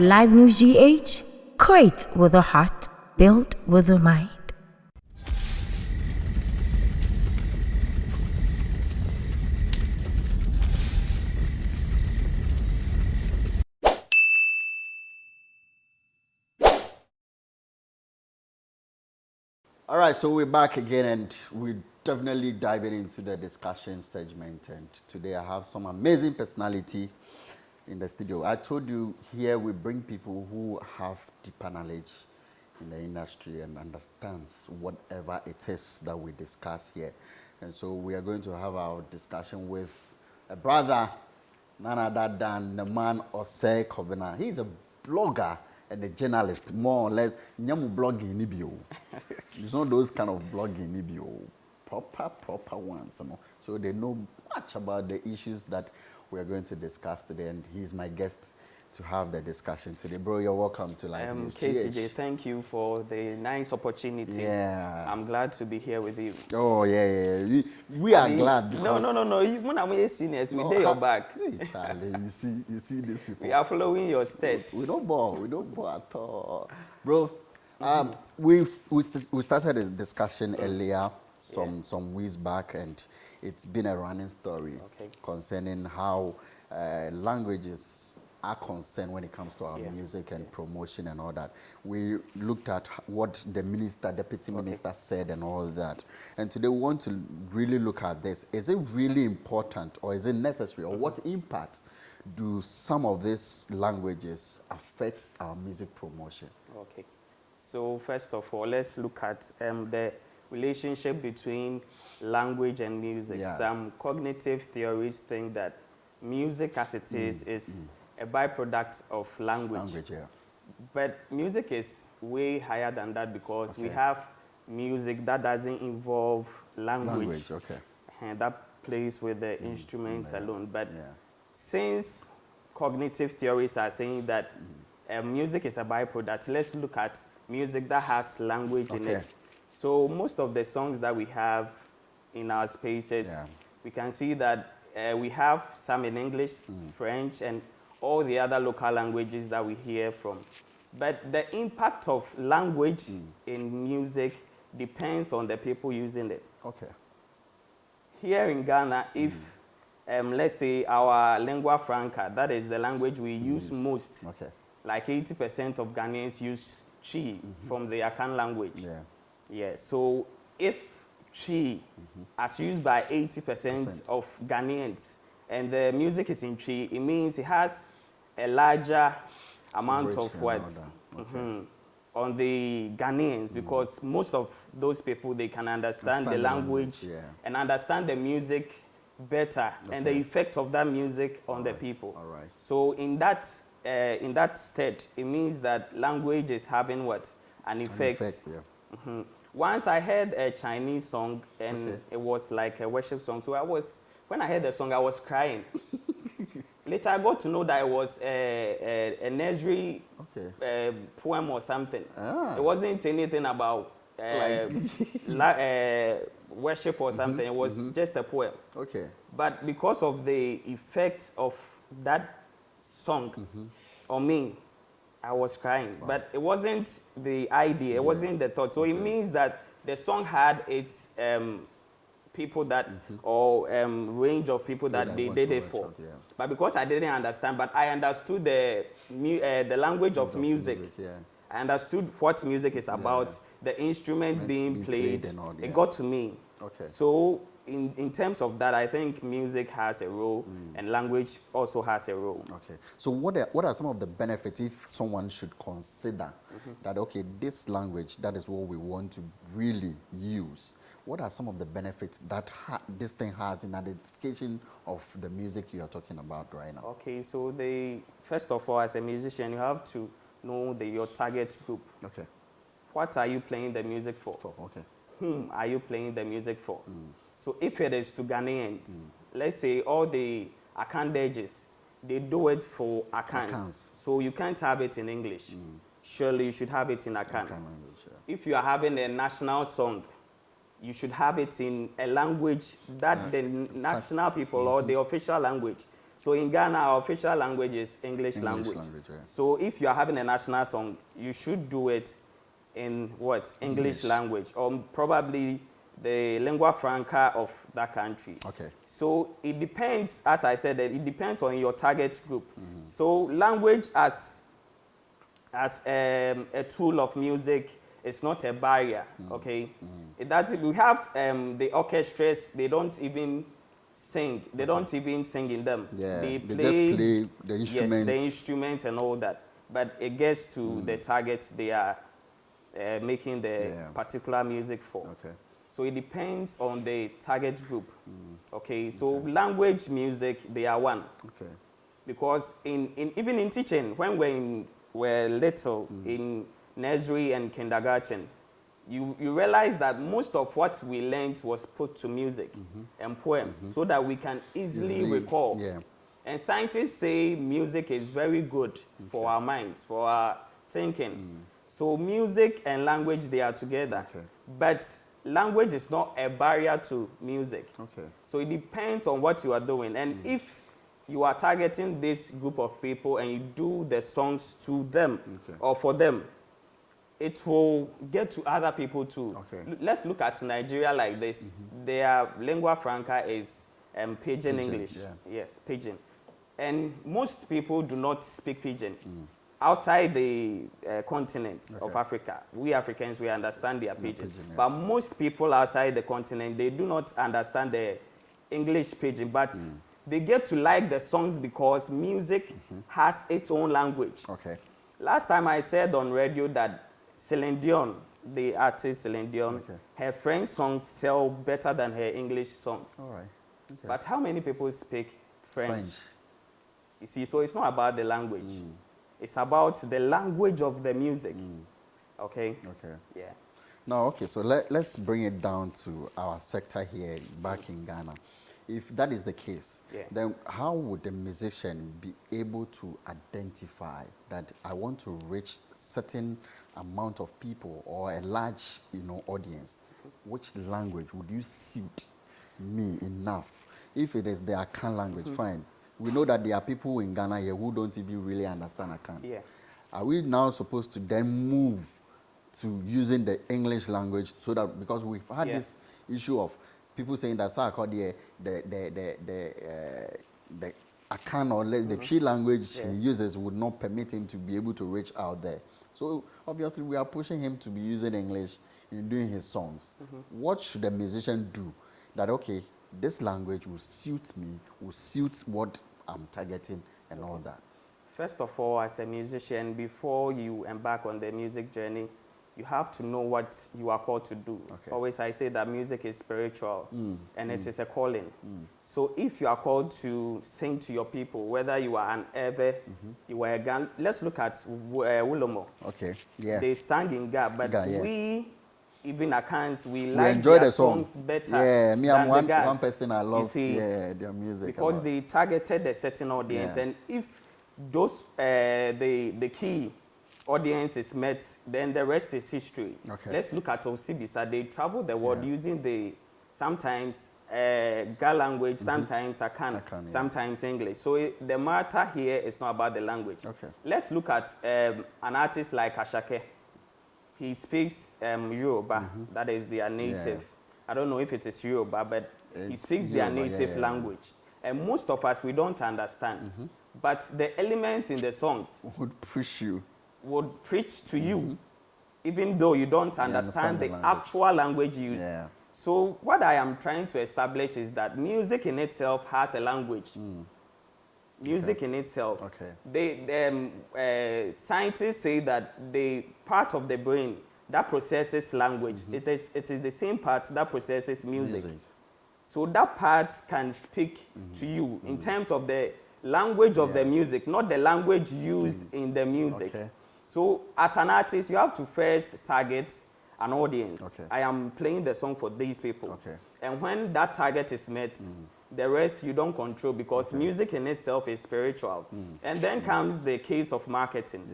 LivenewsGh, create with a heart, build with a mind. All right, so we're back again, and we're definitely diving into the discussion segment. And today I have some amazing personality in the studio. I told you here we bring people who have deeper knowledge in the industry and understands whatever it is that we discuss here. And so we are going to have our discussion with a brother, none other than the man Sarkodie. He's a blogger and a journalist, more or less. Nyamu blogging nibio. It's not those kind of blogging nibio. Proper ones. You know? So they know much about the issues that we are going to discuss today, and he's my guest to have the discussion today. Bro, you're welcome to LiveNewsGh. KCJ, thank you for the nice opportunity. Yeah. I'm glad to be here with you. Oh, yeah. We are glad because... No. Even when we're seniors, we did your back. Hey, Charlie, you see these people. We are following your steps. We don't bore at all. Bro, we started a discussion earlier, some weeks back, and it's been a running story concerning how languages are concerned when it comes to our music and promotion and all that. We looked at what the deputy minister said and all that. And today we want to really look at this. Is it really important, or is it necessary, or what impact do some of these languages affect our music promotion? Okay. So first of all, let's look at the relationship between language and music. Some cognitive theories think that music as it is a byproduct of language. But music is way higher than that, because we have music that doesn't involve language. And that plays with the instruments alone. But since cognitive theories are saying that music is a byproduct, let's look at music that has language in it. So most of the songs that we have in our spaces, we can see that we have some in English, French, and all the other local languages that we hear from. But the impact of language in music depends on the people using it. Here in Ghana, if let's say our lingua franca, that is the language we use most, like 80% of Ghanaians use Chi from the Akan language. So if Chi as used by 80% of Ghanaians, and the music is in Chi, it means it has a larger amount of words on the Ghanaians, because most of those people, they can understand the language and understand the music better and the effect of that music on the people. So in that state, it means that language is having what? An effect. Once I heard a Chinese song, and it was like a worship song. So when I heard the song, I was crying. Later, I got to know that it was a nursery poem or something. It wasn't anything about worship or something. It was just a poem. But because of the effect of that song on me, I was crying. But it wasn't the idea. It wasn't the thought. So it means that the song had its people that, or range of people that they did it for. But because I didn't understand, but I understood the language of music. I understood what music is about, the instruments being played. It got to me. So in terms of that, I think music has a role, and language also has a role. So what are some of the benefits if someone should consider that, this language, that is what we want to really use? What are some of the benefits that this thing has in identification of the music you are talking about right now? So first of all, as a musician, you have to know your target group. What are you playing the music for? Whom are you playing the music for? So if it is to Ghanaians, let's say all the Akandages, they do it for Akans. So you can't have it in English. Surely you should have it in Akan. If you are having a national song, you should have it in a language that the national people or the official language. So in Ghana, our official language is English language. Yeah. So if you are having a national song, you should do it in what? English language, or probably the lingua franca of that country. Okay. So it depends, as I said, it depends on your target group. So language as a tool of music is not a barrier, okay? We have the orchestras, they don't even sing. They don't even sing in them. Yeah, they just play the instruments. Yes, the instruments and all that. But it gets to the target they are making the particular music for. Okay. So it depends on the target group. Okay, so language, music, they are one. Okay. Because even in teaching, when we were little, in nursery and kindergarten, you realize that most of what we learned was put to music and poems so that we can easily recall. Yeah. And scientists say music is very good for our minds, for our thinking. So music and language, they are together. Okay. But language is not a barrier to music. Okay. So it depends on what you are doing. And if you are targeting this group of people and you do the songs to them or for them, it will get to other people too. Okay. Let's look at Nigeria like this. Their lingua franca is Pidgin English. Yeah. Yes, Pidgin. And most people do not speak Pidgin. Outside the continent of Africa, we Africans, we understand their Pidgin. But most people outside the continent, they do not understand the English Pidgin. But they get to like the songs because music has its own language. Okay. Last time I said on radio that Celine Dion, the artist Celine Dion, her French songs sell better than her English songs. All right. Okay. But how many people speak French? You see, so it's not about the language. It's about the language of the music. Okay? Okay. Yeah. Now, okay, so let's bring it down to our sector here back in Ghana. If that is the case, then how would the musician be able to identify that I want to reach certain amount of people or a large, audience? Which language would you suit me enough? If it is the Akan language, fine. We know that there are people in Ghana here who don't even really understand Akan. Yeah. Are we now supposed to then move to using the English language so that, because we've had this issue of people saying that Sarkodie, the Akan or the Twi language he uses would not permit him to be able to reach out there. So obviously we are pushing him to be using English in doing his songs. What should a musician do that, okay, this language will suit me, will suit what I'm targeting and all that? First of all, as a musician, before you embark on the music journey, you have to know what you are called to do. Okay. Always I say that music is spiritual and it is a calling. So if you are called to sing to your people, whether you are an Ewe, you are a Gan, let's look at Wulomo. Okay, yeah. They sang in Ga, but we, even Akans, we like enjoy their the song. songs better. Yeah, me, than I'm one person I love. You see, their music. because they targeted a certain audience, and if those the key audience is met, then the rest is history. Okay. Let's look at Osibisa. They travel the world using the sometimes Ga language, sometimes Akan, sometimes English. So the matter here is not about the language. Okay. Let's look at an artist like Ashake. He speaks Yoruba, that is their native. I don't know if it is Yoruba, but he speaks their native language. And most of us, we don't understand. But the elements in the songs would push you, would preach to you, even though you don't understand the actual language used. So what I am trying to establish is that music in itself has a language. Music in itself. Scientists say that the part of the brain that processes language, it is the same part that processes music. So that part can speak to you in terms of the language of the music, not the language used in the music. So as an artist, you have to first target an audience. I am playing the song for these people. And when that target is met, the rest you don't control, because music in itself is spiritual. And then comes the case of marketing.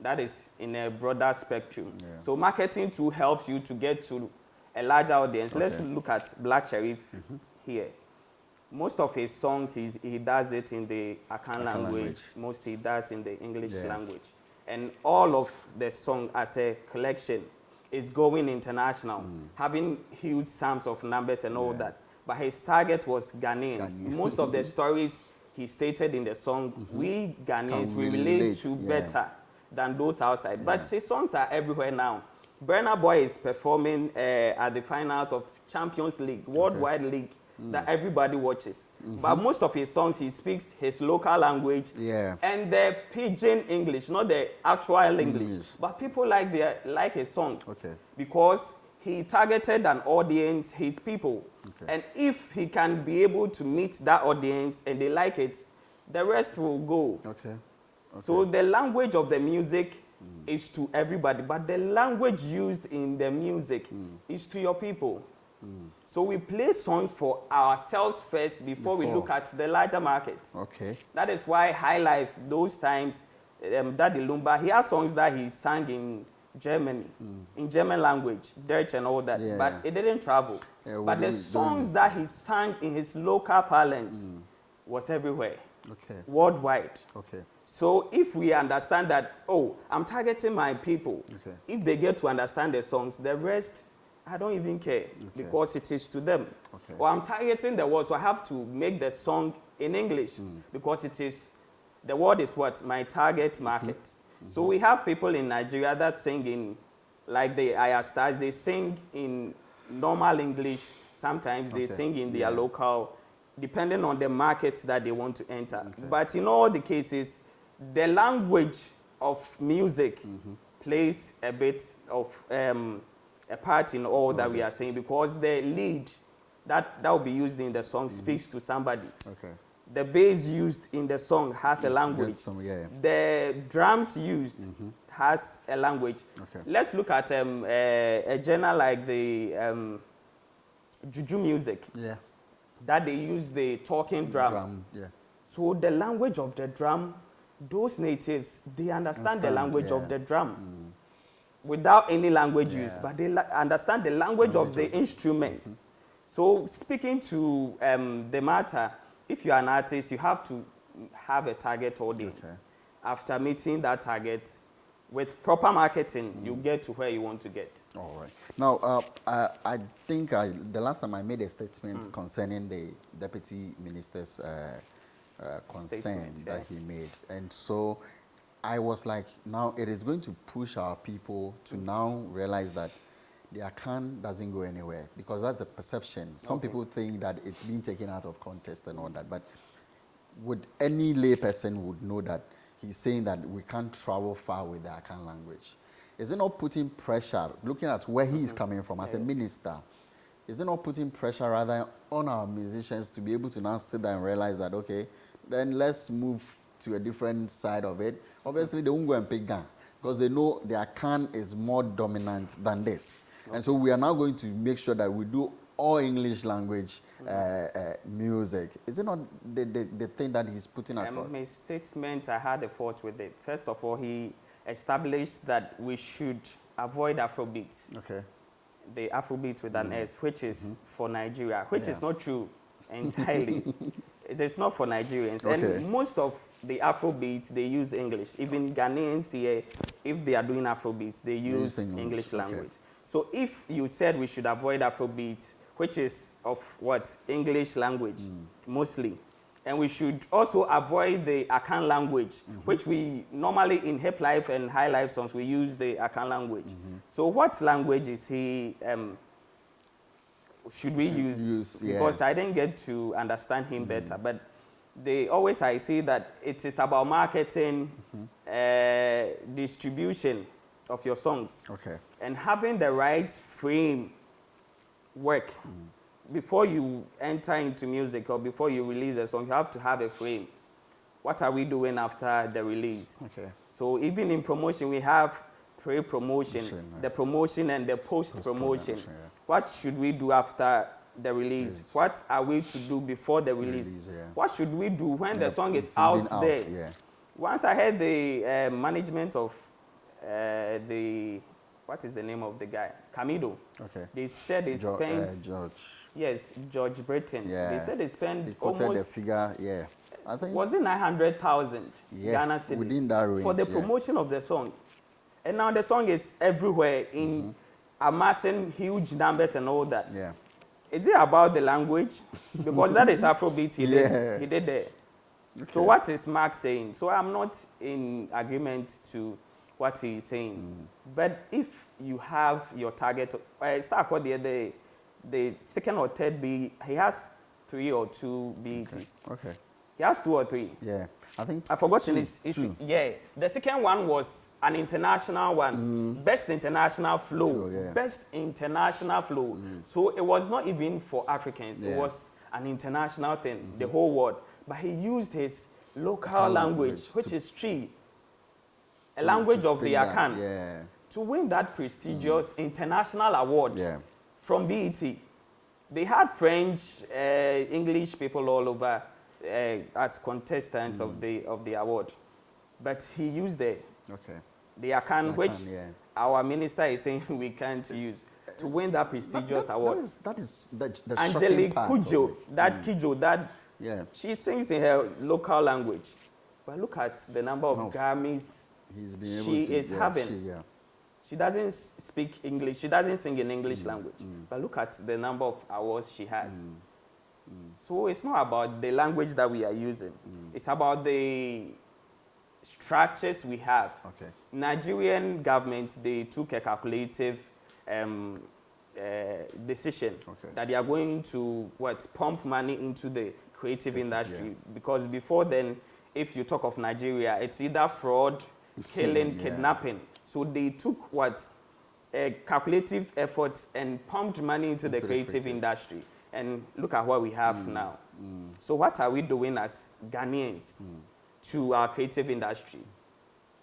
That is in a broader spectrum. So marketing too helps you to get to a larger audience. Let's look at Black Sherif here. most of his songs, he does it in the Akan language. Most he does in the English language. And all of the song as a collection is going international, having huge sums of numbers and all that. But his target was Ghanaians. Most of the stories he stated in the song, we Ghanaians, we relate to better than those outside. But his songs are everywhere now. Burna Boy is performing at the finals of Champions League, Worldwide League, that everybody watches. But most of his songs, he speaks his local language and the pidgin English, not the actual English. But people like his songs because he targeted an audience, his people. And if he can be able to meet that audience and they like it, the rest will go. So the language of the music is to everybody, but the language used in the music is to your people. So we play songs for ourselves first before we look at the larger market. That is why High Life, those times, Daddy Lumba, he had songs that he sang in Germany, in German language, Dutch and all that, but it didn't travel. But the songs that he sang in his local parlance was everywhere, worldwide. So if we understand that, oh, I'm targeting my people, if they get to understand the songs, the rest, I don't even care because it is to them. Or I'm targeting the world, so I have to make the song in English because it is, the word is what? My target market. So we have people in Nigeria that sing in, like the Ayastars, they sing in normal English. Sometimes they sing in their local, depending on the market that they want to enter. But in all the cases, the language of music plays a bit of a part in all that we are saying, because the lead that will be used in the song speaks to somebody. The bass used in the song has a language. The drums used has a language. Let's look at a genre like the juju music. That they use the talking drum. So the language of the drum, those natives, they understand the language of the drum without any language used, but they understand the language of the instrument. So speaking to the matter, if you are an artist, you have to have a target audience. After meeting that target, with proper marketing, you get to where you want to get. All right. Now, I think the last time I made a statement concerning the deputy minister's concern that he made. And so I was like, now it is going to push our people to now realize that the Akan doesn't go anywhere, because that's the perception. Some people think that it's being taken out of context and all that, but would any lay person would know that he's saying that we can't travel far with the Akan language. Is it not putting pressure, looking at where he is coming from as a minister, is it not putting pressure rather on our musicians to be able to now sit there and realize that, okay, then let's move to a different side of it? Obviously, they won't go and pick Ghana because they know the Akan is more dominant than this. And so we are now going to make sure that we do all English language music. Is it not the thing that he's putting across? My statement, I had a fault with it. First of all, he established that we should avoid afrobeats. The afrobeat with an S, which is for Nigeria, which is not true entirely. It is not for Nigerians. And most of the afrobeats, they use English. Even Ghanaians here, if they are doing afrobeats, they use English language. So if you said we should avoid afrobeats, which is of what? English language, mostly. And we should also avoid the Akan language, which we normally in hip life and high life songs, we use the Akan language. So what language is he, should we use? Because I didn't get to understand him better. But they always, I say that it is about marketing, distribution of your songs. And having the right frame work. Before you enter into music or before you release a song, you have to have a frame. What are we doing after the release? So even in promotion, we have pre-promotion, the promotion and the post-promotion. What should we do after the release? What are we to do before the release? What should we do when the song is out there? Once I heard the management of what is the name of the guy? Camido. They said they spent Yes, George Britain. Yeah. They said they spent They quoted almost, the figure, yeah. I think was it 900,000 yeah, Ghana cedis within that range, for the yeah. promotion of the song. And now the song is everywhere in amassing huge numbers and all that. Yeah. Is it about the language? Because that is Afrobeat Yeah. he did there. Okay. So what is Mark saying? So I'm not in agreement to what he's saying. But if you have your target, Sarkodie, the second or third B, he has 3 or 2 BETs. Okay. He has 2 or 3. Yeah. I think I've forgotten two. yeah. The second one was an international one. Best international flow. Yeah. Best international flow. So it was not even for Africans. Yeah. It was an international thing, the whole world. But he used his local language, which is Twi, a language of the Akan, yeah. to win that prestigious international award Yeah. from BET. They had French, English people all over as contestants of the award, but he used the Akan, which our minister is saying we can't use to win that prestigious award. That is the Angelique Kudjo, that Kidjo, that she sings in her local language, but look at the number of Grammys she is having. She doesn't speak English. She doesn't sing in English language. But look at the number of awards she has. So it's not about the language that we are using. It's about the structures we have. Okay. Nigerian government, they took a calculative decision that they are going to pump money into the creative industry. Because before then, if you talk of Nigeria, it's either fraud, killing, kidnapping. So they took calculative efforts and pumped money into the creative industry. And look at what we have now. So what are we doing as Ghanaians to our creative industry?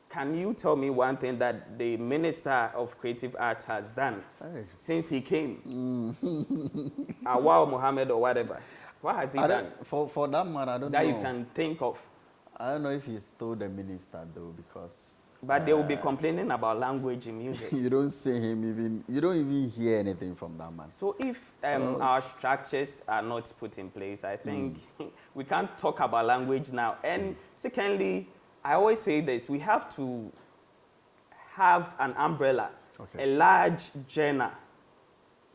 Can you tell me one thing that the Minister of Creative Arts has done since he came? Awao Mohammed or whatever. What has he done? For that man, I don't know. That you can think of. I don't know if he's told the minister though, because... But they will be complaining about language in music. You don't see him even, you don't even hear anything from that man. So if our structures are not put in place, I think we can't talk about language now. And secondly, I always say this, we have to have an umbrella, a large journal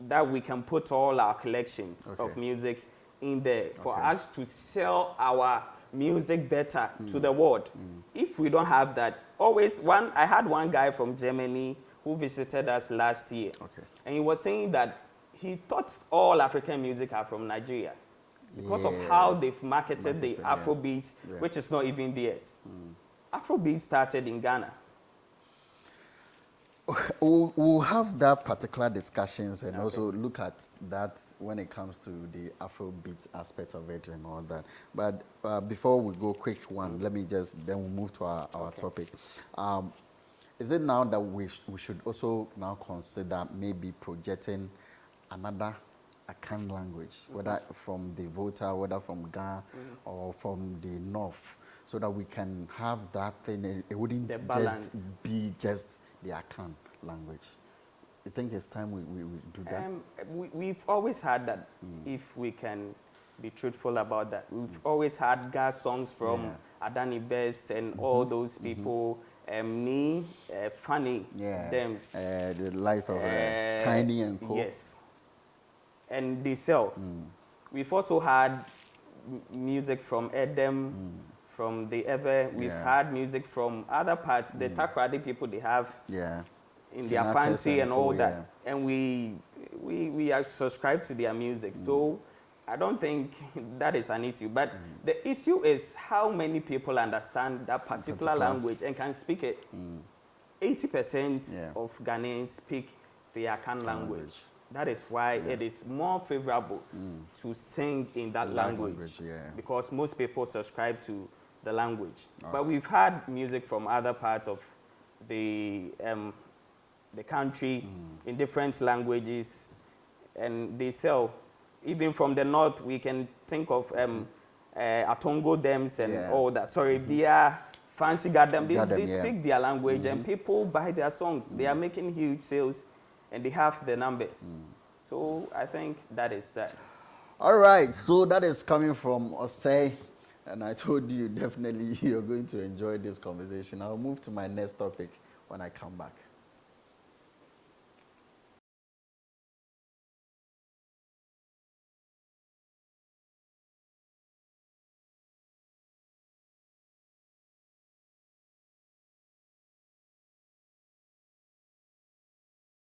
that we can put all our collections of music in there for us to sell our music better to the world. If we don't have that, I had one guy from Germany who visited us last year, and he was saying that he thought all African music are from Nigeria because of how they've marketed the afrobeats, which is not even theirs. Afrobeat started in Ghana. We'll have that particular discussions and also look at that when it comes to the Afrobeat aspect of it and all that. But before we go, quick one, let me just, then we'll move to our topic. Is it now that we should also now consider maybe projecting another Akan language, whether from the voter, whether from Ghana or from the north, so that we can have that thing, it wouldn't just be just the Akan language? You think it's time we do that? We've always had that, if we can be truthful about that. We've always had gas songs from Adani Best and all those people, Funny, Dems. The likes of Tiny and Co. Yes. And they sell. We've also had music from Edem, from the Ever. We've had music from other parts. The Takrady people, they have in their fancy and all that. And we are subscribed to their music. So I don't think that is an issue. But the issue is how many people understand that particular language and can speak it. 80% of Ghanaians speak the Akan language. That is why it is more favorable to sing in that language. Because most people subscribe to the language. But we've had music from other parts of the country in different languages, and they sell. Even from the north, we can think of Atongo Dems and all that. Sorry, Bia, Fancy Gadam. They speak their language, and people buy their songs. They are making huge sales, and they have the numbers. So I think that is that. All right, so that is coming from Osei, and I told you definitely you're going to enjoy this conversation. I'll move to my next topic when I come back.